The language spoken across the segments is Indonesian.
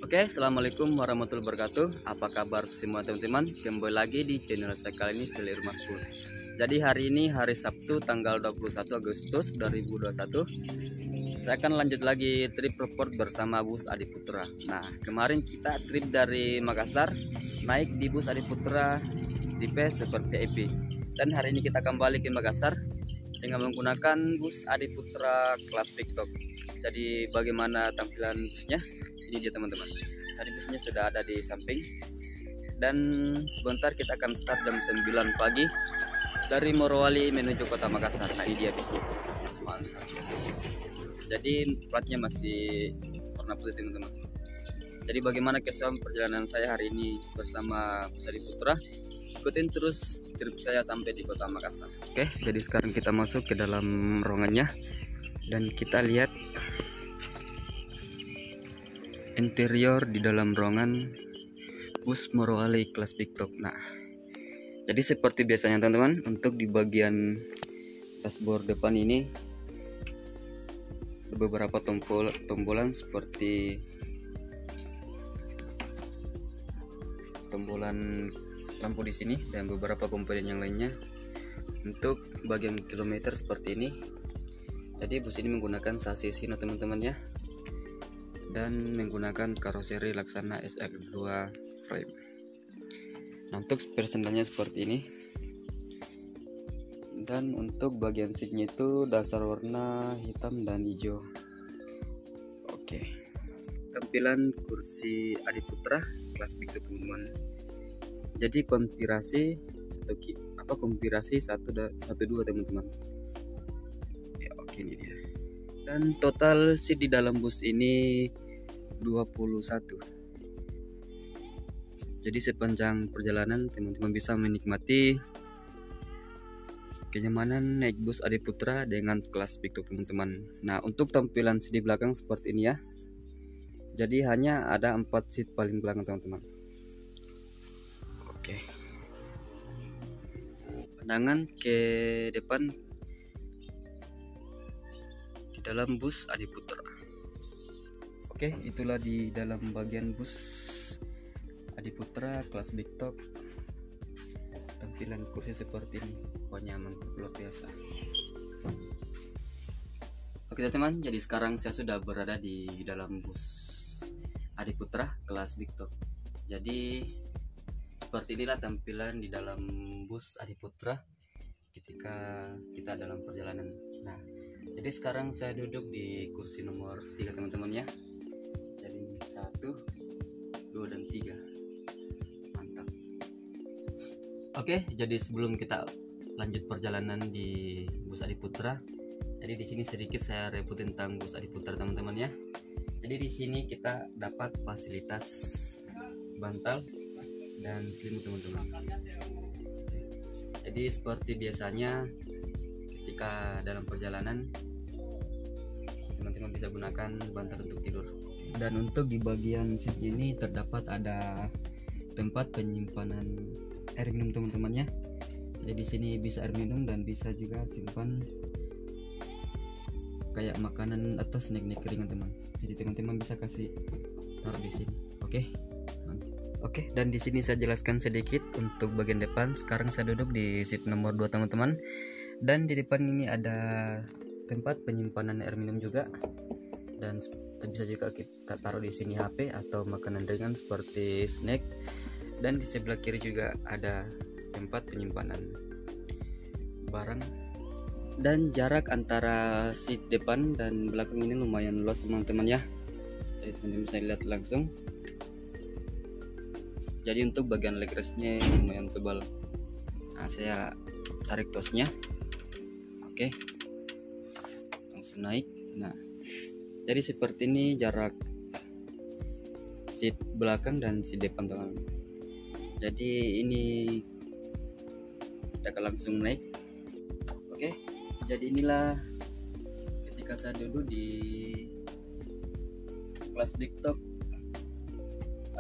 Oke, assalamualaikum warahmatullahi wabarakatuh. Apa kabar semua teman-teman? Kembali lagi di channel saya kali ini, Vili Rumah 10. Jadi hari ini hari Sabtu tanggal 21 Agustus 2021. Saya akan lanjut lagi trip report bersama bus Adiputra. Nah, kemarin kita trip dari Makassar naik di bus Adiputra tipe Super VIP. Dan hari ini kita kembali ke Makassar dengan menggunakan bus Adiputra kelas TikTok. Jadi bagaimana tampilan busnya? Ini dia teman-teman. Tadi busnya sudah ada di samping. Dan sebentar kita akan start jam 9 pagi dari Morowali menuju kota Makassar. Nah, ini dia busnya. Mantap. Jadi platnya masih warna putih teman-teman. Jadi bagaimana kesan perjalanan saya hari ini bersama bus Adiputra? Ikutin terus trip saya sampai di kota Makassar. Oke, jadi sekarang kita masuk ke dalam ruangannya dan kita lihat interior di dalam ruangan bus Morowali kelas TikTok. Nah, jadi seperti biasanya teman-teman, untuk di bagian dashboard depan ini beberapa tombolan seperti tombolan lampu di sini dan beberapa komponen yang lainnya. Untuk bagian kilometer seperti ini. Jadi bus ini menggunakan sasis Hino teman-teman ya, dan menggunakan karoseri Laksana SR2 frame. Nah, untuk spare sandalnya seperti ini. Dan untuk bagian seatnya itu dasar warna hitam dan hijau. Oke. Tampilan kursi Adiputra kelas big teman-teman. Jadi konfigurasi konfigurasi 1.2 teman-teman. Ya, oke, ini dia. Dan total seat di dalam bus ini 21. Jadi sepanjang perjalanan teman-teman bisa menikmati kenyamanan naik bus Adiputra dengan kelas TikTok teman-teman. Nah, untuk tampilan seat di belakang seperti ini ya. Jadi hanya ada 4 seat paling belakang teman-teman. Oke. Pandangan ke depan di dalam bus Adiputra. Oke, itulah di dalam bagian bus Adiputra kelas TikTok. Tampilan kursi seperti ini, pokoknya luar biasa. Oke teman, jadi sekarang saya sudah berada di dalam bus Adiputra kelas TikTok. Jadi seperti inilah tampilan di dalam bus Adiputra ketika kita dalam perjalanan. Nah, jadi sekarang saya duduk di kursi nomor 3 teman-teman ya. Jadi 1, 2 dan 3. Mantap. Oke, jadi sebelum kita lanjut perjalanan di bus Adiputra, jadi di sini sedikit saya review tentang bus Adiputra teman-teman ya. Jadi di sini kita dapat fasilitas bantal dan selimut teman-teman. Jadi seperti biasanya ketika dalam perjalanan teman-teman bisa gunakan bantal untuk tidur. Dan untuk di bagian seat ini terdapat ada tempat penyimpanan air minum teman-teman ya. Jadi di sini bisa air minum dan bisa juga simpan kayak makanan atau snack-snack ringan teman. Jadi teman-teman bisa kasih taruh di sini. Oke, dan di sini saya jelaskan sedikit untuk bagian depan. Sekarang saya duduk di seat nomor 2 teman-teman. Dan di depan ini ada tempat penyimpanan air minum juga. Dan bisa juga kita taruh di sini HP atau makanan ringan seperti snack. Dan di sebelah kiri juga ada tempat penyimpanan barang. Dan jarak antara seat depan dan belakang ini lumayan luas teman-teman ya. Jadi teman-teman bisa lihat langsung. Jadi untuk bagian leg restnya lumayan tebal. Nah, saya tarik tosnya. Oke, langsung naik. Nah, jadi seperti ini jarak seat belakang dan seat depan teman. Jadi ini kita akan langsung naik. Oke, jadi inilah ketika saya duduk di kelas TikTok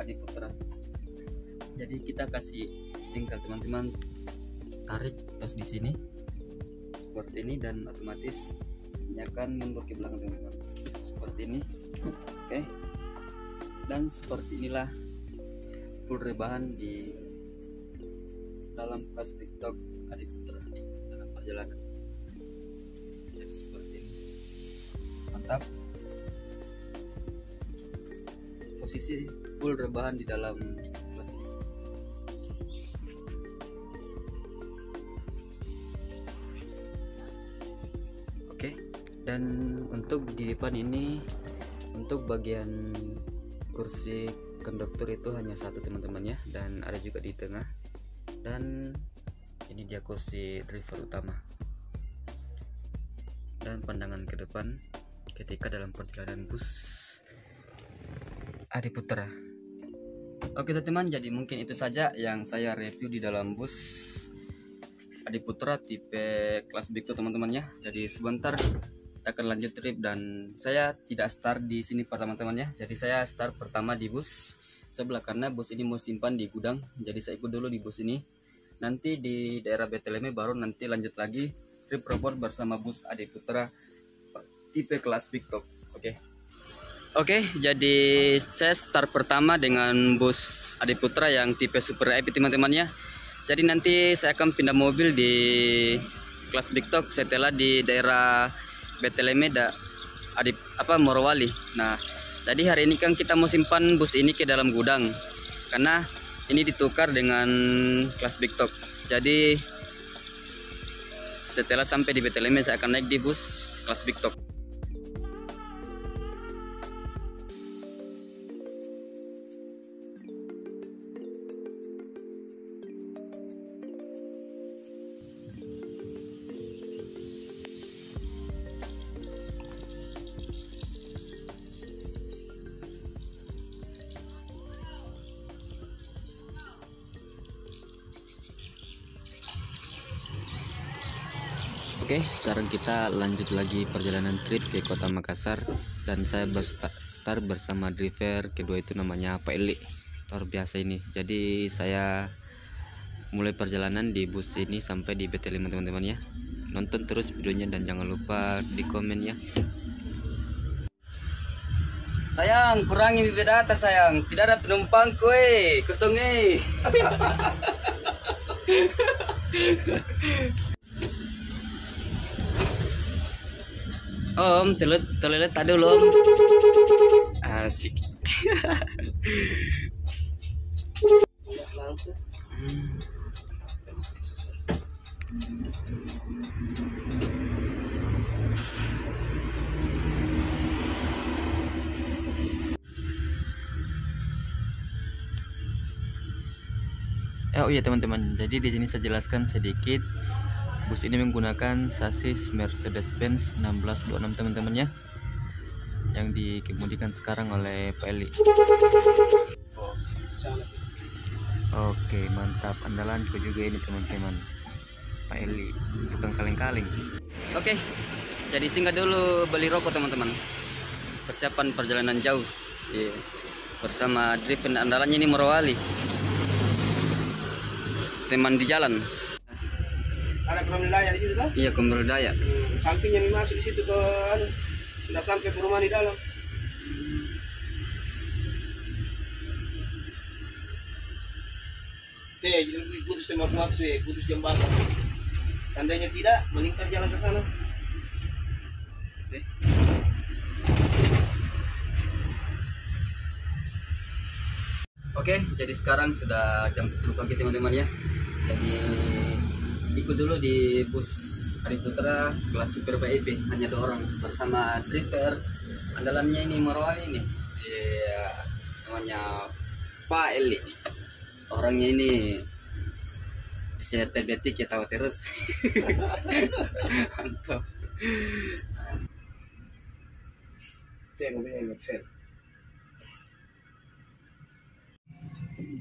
Adiputra. Jadi kita kasih tinggal teman-teman tarik tos di sini seperti ini dan otomatis ini akan mundur ke belakang teman-teman seperti ini. Oke, Dan seperti inilah full rebahan di dalam kelas TikTok Adiputra dalam perjalanan. Jadi seperti ini, mantap. Posisi full rebahan di dalam kelas ini. Oke, dan untuk di depan ini, untuk bagian kursi konduktor itu hanya satu teman-teman ya, dan ada juga di tengah. Dan ini dia kursi driver utama. Dan pandangan ke depan ketika dalam perjalanan bus Adiputra. Oke teman-teman, jadi mungkin itu saja yang saya review di dalam bus Adiputra tipe kelas Big Two teman-teman ya. Jadi sebentar kita akan lanjut trip, dan saya tidak start di sini teman-teman ya. Jadi saya start pertama di bus sebelah karena bus ini mau simpan di gudang. Jadi saya ikut dulu di bus ini. Nanti di daerah Beteleme baru nanti lanjut lagi trip report bersama bus Adiputra tipe kelas Big Top. Oke, jadi saya start pertama dengan bus Adiputra yang tipe Super IP teman-teman ya. Jadi nanti saya akan pindah mobil di kelas Big Top setelah di daerah Beteleme Morowali. Nah, jadi hari ini kan kita mau simpan bus ini ke dalam gudang karena ini ditukar dengan kelas Big Top. Jadi setelah sampai di Beteleme saya akan naik di bus kelas Big Top. Oke, sekarang kita lanjut lagi perjalanan trip ke kota Makassar, dan saya start bersama driver kedua itu namanya Pak Eli. Luar biasa ini. Jadi saya mulai perjalanan di bus ini sampai di Beteleme teman-teman ya. Nonton terus videonya dan jangan lupa di komen ya. Sayang, kurangi bibir data sayang. Tidak ada penumpang kue, kosong Om, telet tadi Om. Asik. Langsung. Oh iya teman-teman, jadi di sini saya jelaskan sedikit. Bus ini menggunakan sasis Mercedes-Benz 1626 teman-teman ya, yang dikemudikan sekarang oleh Pak Eli. Oke, mantap, andalanku juga ini teman-teman, Pak Eli, tukang kaleng-kaleng. Oke, jadi singgah dulu beli rokok teman-teman. Persiapan perjalanan jauh bersama driver andalannya ini Morowali. Teman di jalan. Ada Koramil Daya di situ kan? Iya, Koramil Daya. Sampingnya masuk di situ ke tidak sampai perumahan di dalam. Jadi putus sama maksud putus jembatan. Seandainya tidak, melingkar jalan ke sana. Oke, jadi sekarang sudah jam 10 pagi teman-teman ya. Jadi ikut dulu di bus Adiputra kelas Super VIP, hanya 2 orang bersama driver andalannya ini Morowali ini. Iya, namanya Pak Eli. Orangnya ini saya diabetik ya, tahu terus. Mantap.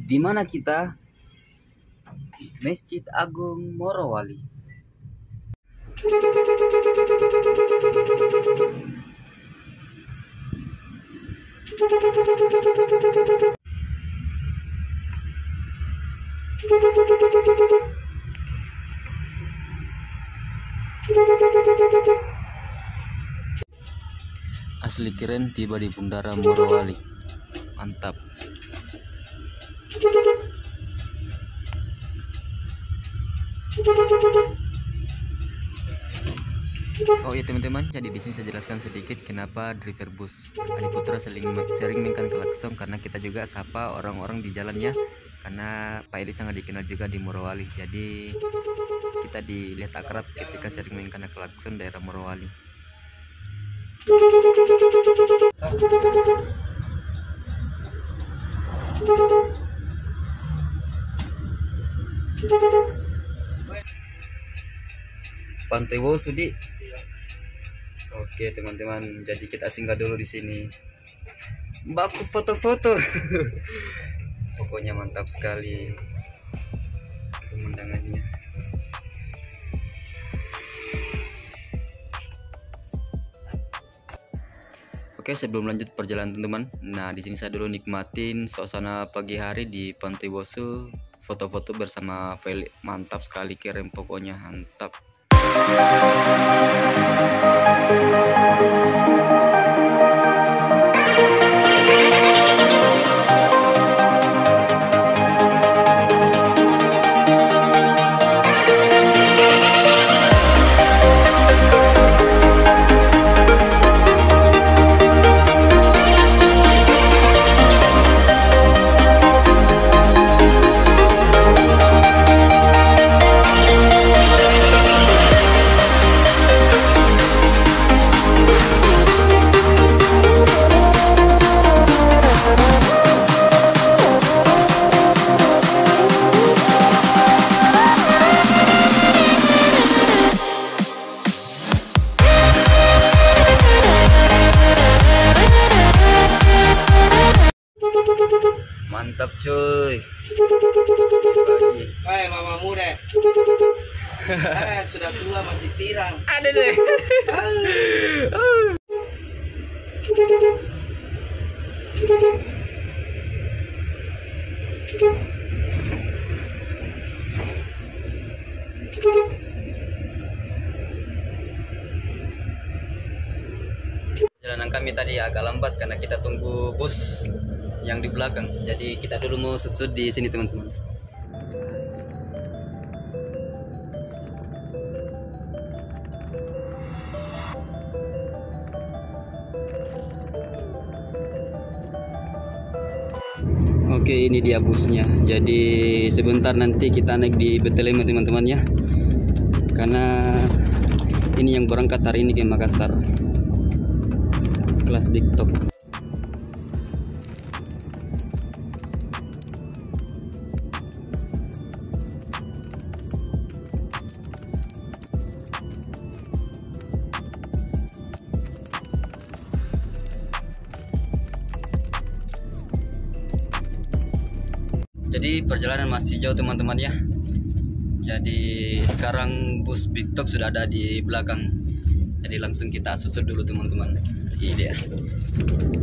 Di mana kita? Masjid Agung Morowali. Asli keren tiba di Bundaran Morowali. Mantap. Oh iya teman-teman, jadi di sini saya jelaskan sedikit kenapa driver bus Adi Putra sering mainkan klakson, karena kita juga sapa orang-orang di jalannya, karena Pak Eli sangat dikenal juga di Morowali. Jadi kita dilihat akrab ketika sering mainkan klakson daerah Morowali. Pantai Wosudi. Oke teman-teman, jadi kita singgah dulu di sini. Baku foto-foto. Pokoknya mantap sekali pemandangannya. Oke, sebelum lanjut perjalanan teman-teman, nah di sini saya dulu nikmatin suasana pagi hari di Pantai Wosu, foto-foto bersama Feli. Mantap sekali, keren pokoknya, mantap. Mantap cuy. Pagi. Hai mamamu deh. Sudah tua masih pirang. Ada deh. Jalanan kami tadi agak lambat karena kita tunggu bus yang di belakang. Jadi kita dulu mau sud-sud di sini teman-teman. Oke, ini dia busnya. Jadi sebentar nanti kita naik di Betelema teman-teman ya. Karena ini yang berangkat hari ini ke Makassar. Kelas Big Top. Jadi perjalanan masih jauh teman-teman ya. Jadi sekarang bus Big Talk sudah ada di belakang. Jadi langsung kita susut dulu teman-teman. Ini dia.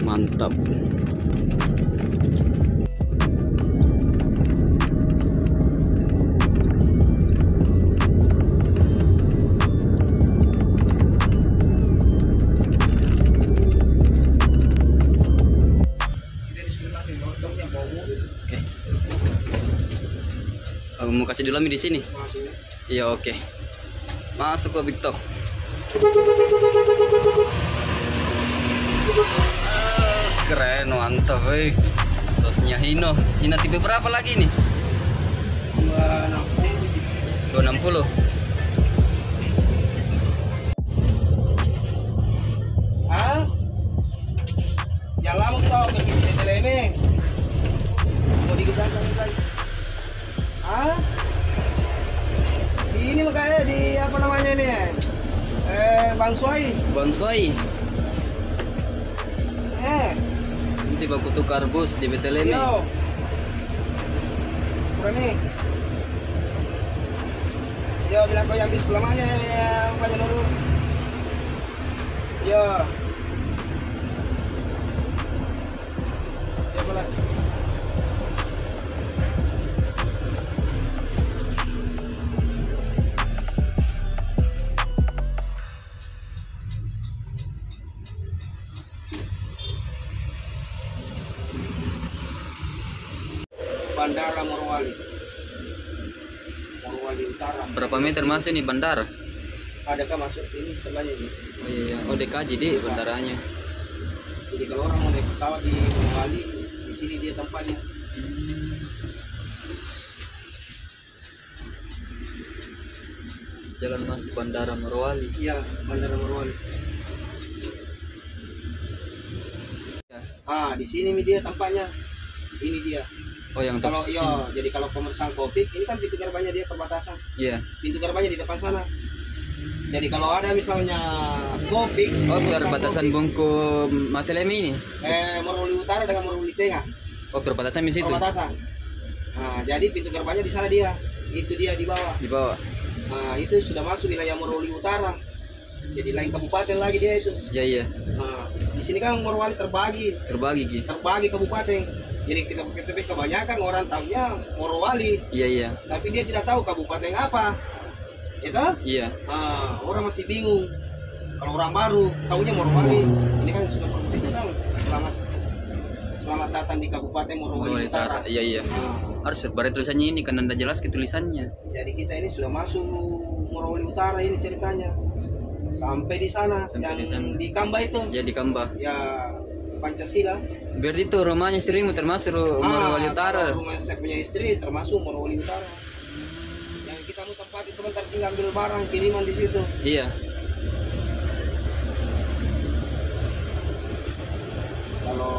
Mantap. Mau kasih dulu di sini. Iya oke. Masuk ke Big Talk. Keren, mantap. Sosnya Hino. Hino tipe berapa lagi nih? 260. Ah? Yang lama kau ke Betelema. Mau digunakan lagi. Ah? Ini makanya di apa namanya ini? Banswai. Banswai. Nanti baku tukar bus di Betelema. Yo. Kurang Yo, bilang kau yang bis selamanya yang banyak dulu. Yo. Siapa lagi? Bandara Morowali. Morowali Utara. Berapa meter masih nih bandara? Adakah masuk ini sebelahnya ini? Oh iya, oh DKJ di bandaranya. Jadi kalau orang mau naik pesawat di Morowali, di sini dia tempatnya. Jalan masuk Bandara Morowali. Iya, Bandara Morowali. Ah, di sini nih dia tempatnya. Ini dia. Oh yang Kalau iya, jadi kalau pemeriksaan COVID, ini kan pintu gerbangnya dia perbatasan. Iya. Pintu gerbangnya di depan sana. Jadi kalau ada misalnya COVID, Oh perbatasan Bungku Matelemi ini. Morowali Utara dengan Morowali Tengah. Oh perbatasan di situ. Perbatasan. Nah, jadi pintu gerbangnya di sana dia. Itu dia di bawah. Di bawah. Nah, itu sudah masuk wilayah Morowali Utara. Jadi lain kabupaten lagi dia itu. Iya iya. Nah, di sini kan Morowali terbagi Terbagi kabupaten. Jadi kita kebanyakan orang tahunya Morowali. Iya iya. Tapi dia tidak tahu kabupaten apa. Ya toh? Iya. Nah, orang masih bingung. Kalau orang baru tahunya Morowali. Ini kan sudah itu kan selamat datang di Kabupaten Morowali Utara. Iya iya. Nah, Harus berbaris tulisannya ini kan anda jelas ke tulisannya. jadi kita ini sudah masuk Morowali Utara ini ceritanya. Sampai di sana yang di Kamba itu. Ya di Kamba. Ya Pancasila. Berarti itu rumahnya istrimu termasuk Morowali Utara. Rumah saya punya istri termasuk Morowali Utara. Yang kita mau tempati sebentar sih ambil barang kiriman di situ. Iya. Kalau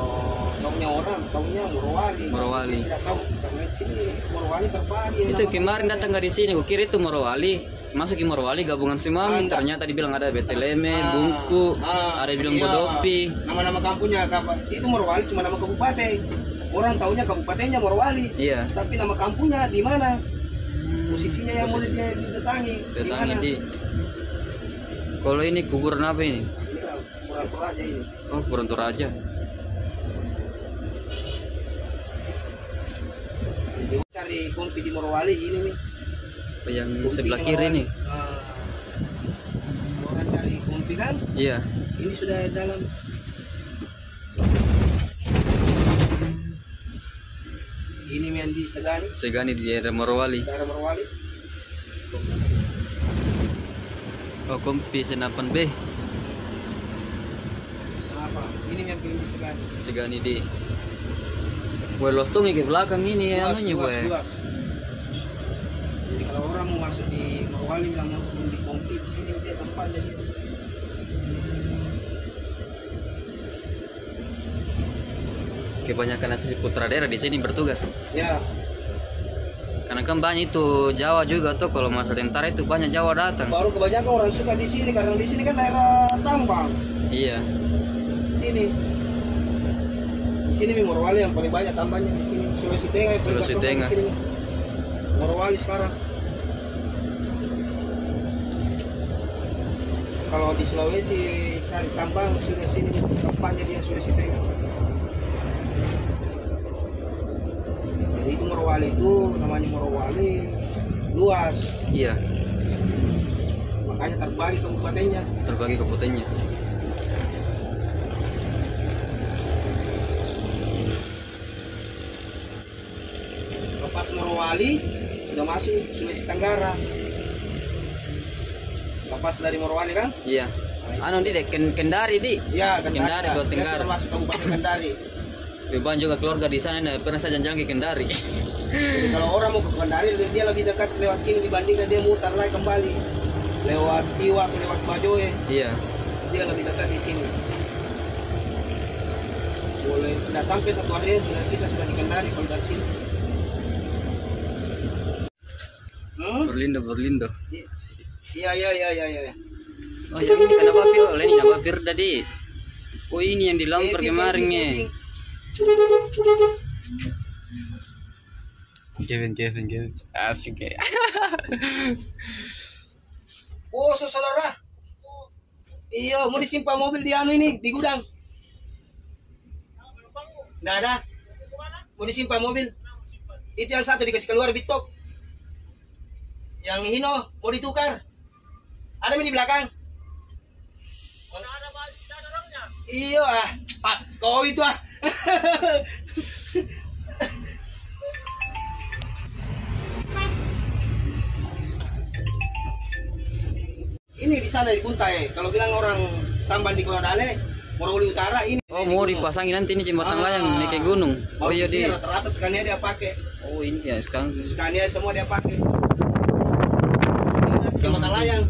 tahunya orang, tahunya Morowali. Tidak tahu karena di sini Morowali terbagi. Itu kemarin datang dari sini, kukira itu Morowali. Masuk ke Morowali gabungan semua, ternyata dibilang ada Beteleme, Bungku, ada bilang iya. Bodopi. Nama-nama kampungnya itu Morowali cuma nama kabupaten. Orang tahunya kabupatennya Morowali. Iya. Tapi nama kampungnya di mana? Posisinya yang mau dia datangi. Datangi di. Kalau ini kuburan apa ini? Ini lah, kuburan Toraja ini. Oh, kuburan Toraja. Cari kompi di Morowali ini nih. Yang Kompi sebelah di kiri Morowali. nih. Orang cari kompi kan? Iya. Ini sudah dalam. Ini yang di Segani. Segani di daerah Morowali. Daerah Morowali. Oh, kompi senapan B. Kenapa? Ini yang di Segani. Segani di. Gue lostung ke belakang ini anunya gue. Luas. Jadi kalau orang mau masuk di Morowali bilang mau di kompi di sini dia tempatnya dia. Kebanyakan asli putra daerah di sini bertugas. Ya. Karena kan banyak itu Jawa juga tuh, kalau masa tentara itu banyak Jawa datang. Baru kebanyakan orang suka di sini karena di sini kan daerah tambang. Iya. Sini. Di sini Morowali yang paling banyak tambangnya di sini. Sulawesi Tengah. Sulawesi Tengah. Di sini. Morowali sekarang. Kalau di Sulawesi cari tambang sudah sini tempatnya dia Sulawesi Tengah. Jadi itu Morowali itu namanya Morowali luas. Iya. Makanya terbagi kabupatennya. Terbagi kabupatennya. Lepas Morowali sudah masuk Sulawesi Tenggara. Lepas dari Morowali kan? Iya. Anu di Kendari di. Iya, Kendari Kota Tenggara. Masuk Kabupaten Kendari. Beban juga keluarga di sana, pernah saya jalan-jalan ke Kendari. Jadi kalau orang mau ke Kendari dia lebih dekat lewat sini dibandingkan dia mutar lagi kembali lewat Siwa atau lewat Majoe. Iya. Dia lebih dekat di sini. Boleh tidak sampai satu hari sudah kita sudah di Kendari kalau dari sini. Berlindo. Iya. Oh yang ini kenapa Fir? Oh ini kenapa Fir tadi? Oh ini yang dilampar kemarin nih. Kevin. Asik ya. Oh, saudara. Iya, mau disimpan mobil di anu ini, di gudang. Nggak ada. Mau disimpan mobil. Itu yang satu dikasih keluar Bitok. Yang Hino mau ditukar. Ada di belakang. Iya kau itu sana di Buntai. Kalau bilang orang Tamban di Kolodale, Morowali Utara ini. Oh, mau dipasangin nanti ini jembatan layang nih kayak gunung. Oh iya di. Rata-rata Scania dia pakai. Oh ini ya sekarang. Scania semua dia pakai. Jembatan layang.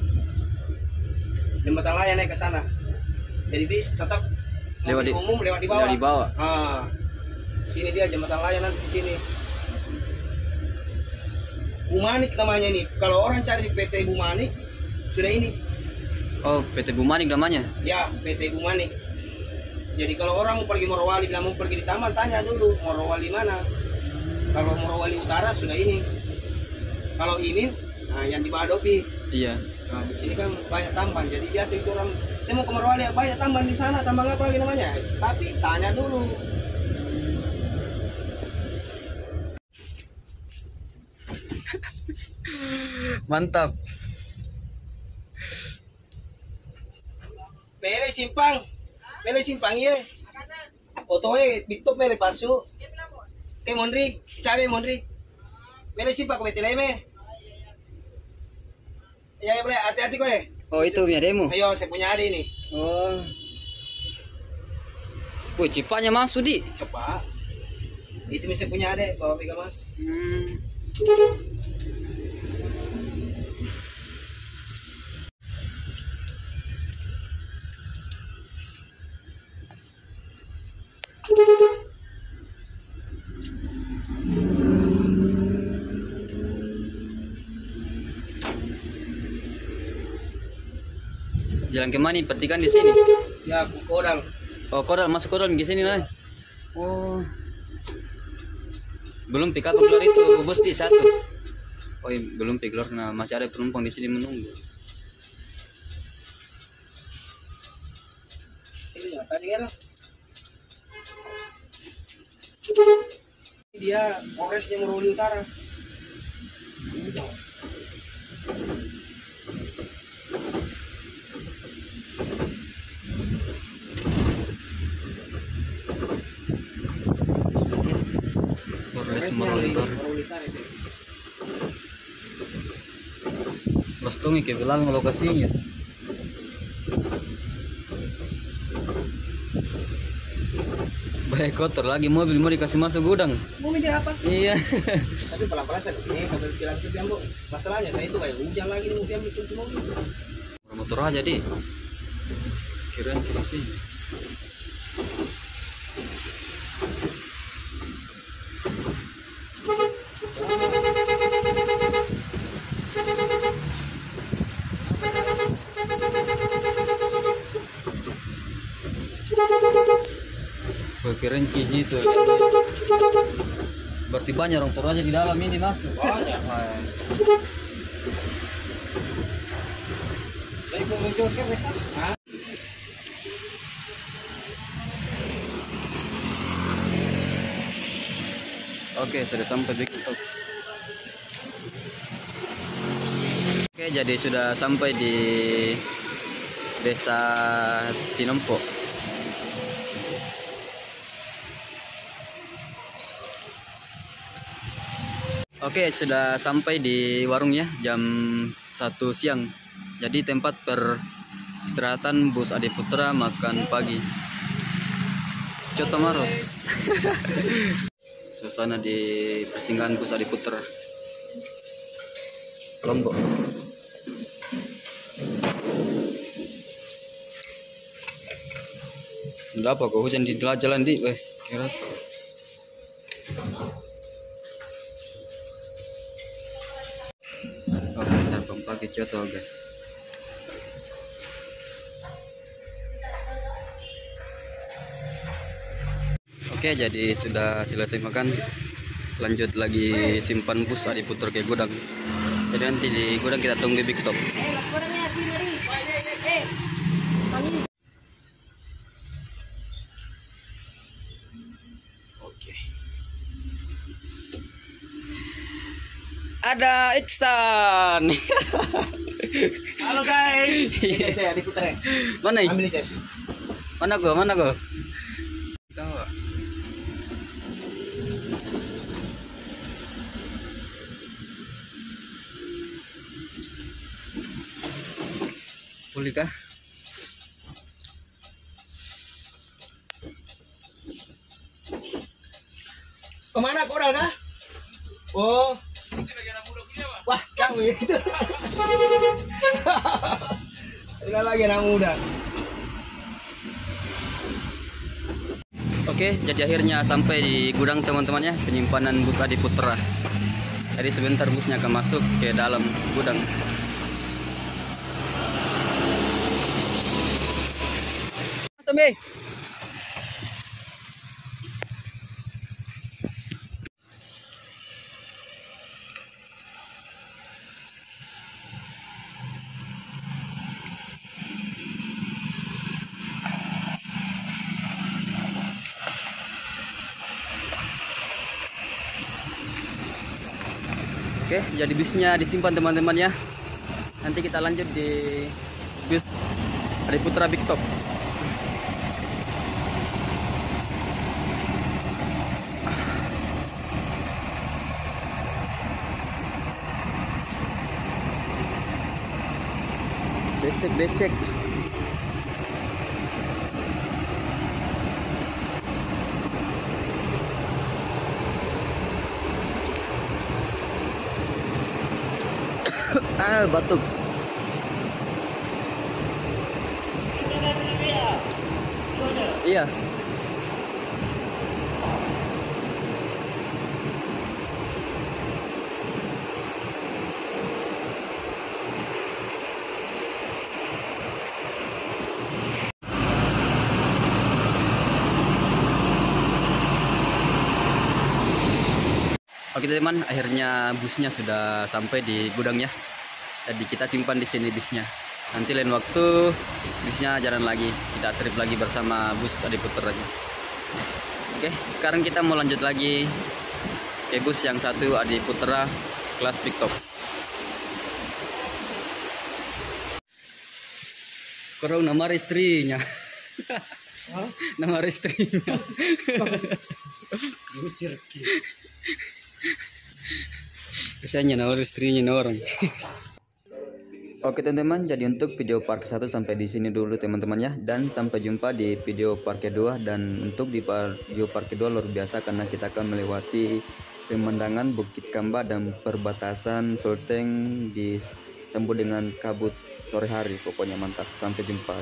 Jembatan layang naik ke sana. Jadi bis tetap Lewat di umum lewat di bawah. Lewat di bawah. Sini dia jembatan layang nanti di sini. Bumanik namanya ini. Kalau orang cari di PT Bumanik sudah ini. Oh, PT Bumanik namanya? Ya, PT Bumanik. Jadi kalau orang mau pergi Morowali, bilang mau pergi di taman, tanya dulu Morowali mana. Kalau Morowali Utara sudah ini. Kalau ini, nah yang di Badopi. Iya. Nah, di sini kan banyak tambang. Jadi biasa itu orang, saya mau ke Morowali, banyak tambang di sana. Tambang apa lagi namanya? Tapi tanya dulu. Mantap. Mele simpang ye. Otoe bitok mele pasu. Ke Monri, cabe Monri. Mele simpang ko beteleme. Ya boleh hati-hati kowe. Oh itu punya demo. Ayo saya punya hari ini. Oh. Wih, cipanya masuk di. Cepat. Itu bisa punya adek bawa Mega Mas. Jalan kemana nih? Pertikan di sini. Ya, Kodang. Oh, Kodal masuk Kodal di sini lah. Oh. Belum pick up keluar itu bus di satu. Oh, belum pick keluar, nah masih ada penumpang di sini menunggu. Ini tadi kan. Dia Polresnya Morowali Utara. Polres Morowali Utara. Bostongi ke bilang lokasinya. Baik kotor lagi mobil mau dikasih masuk gudang. Mau dia apa? Iya. Tapi pelan-pelan saya ini mobil jalan ke Jambu. Masalahnya saya itu kayak hujan lagi nih mau ambil kunci mobil. Motor aja di. Kirain ke sini. Kirain ke situ. Berarti banyak orang turun aja di dalam ini masuk. Banyak. Saya mau mencoba mereka. Oke, sudah sampai di Kutub. Oke, jadi sudah sampai di Desa Tinompo. Oke, sudah sampai di warung ya, jam 1 siang. Jadi tempat peristirahatan bus Adi Putra makan pagi. Coto Maros. Suasana di persinggahan bus Adi Putra Lombok. Udah apa kok hujan di jalan di, keras. Oke, sarpam pagi coto guys. Oke, jadi sudah selesai makan. Lanjut lagi simpan bus Adi Putra ke gudang. Jadi nanti di gudang kita tunggu Big Top. Oke. Ada Iksan. Halo guys. Ini teh Adi Putra. Mana ini? Ambil teh. Mana gua? Mana gua? Tahu. Kulika. Kemana kau udah kah? Oh. Wah, kamu itu. Ini lagi anak muda. Oke, jadi akhirnya sampai di gudang teman-temannya, penyimpanan bus Adi Putra. Jadi sebentar busnya akan masuk ke dalam gudang. Sampai. Oke, jadi busnya disimpan teman-teman ya. Nanti kita lanjut di bus Adi Putra Big Top. Becek. Batuk. Iya. Oke teman, akhirnya busnya sudah sampai di gudangnya. Jadi kita simpan di sini busnya. Nanti lain waktu busnya jalan lagi, kita trip lagi bersama bus Adi Putra aja. Oke, sekarang kita mau lanjut lagi ke bus yang satu Adi Putra kelas Big Top. Kurang nama istrinya. Nama istrinya. Biasanya nama istrinya orang. Oke teman-teman, jadi untuk video part 1 sampai di sini dulu teman-teman ya, dan sampai jumpa di video part kedua. Dan untuk di video part kedua luar biasa karena kita akan melewati pemandangan Bukit Kamba dan perbatasan Sulteng disambut dengan kabut sore hari. Pokoknya mantap. Sampai jumpa.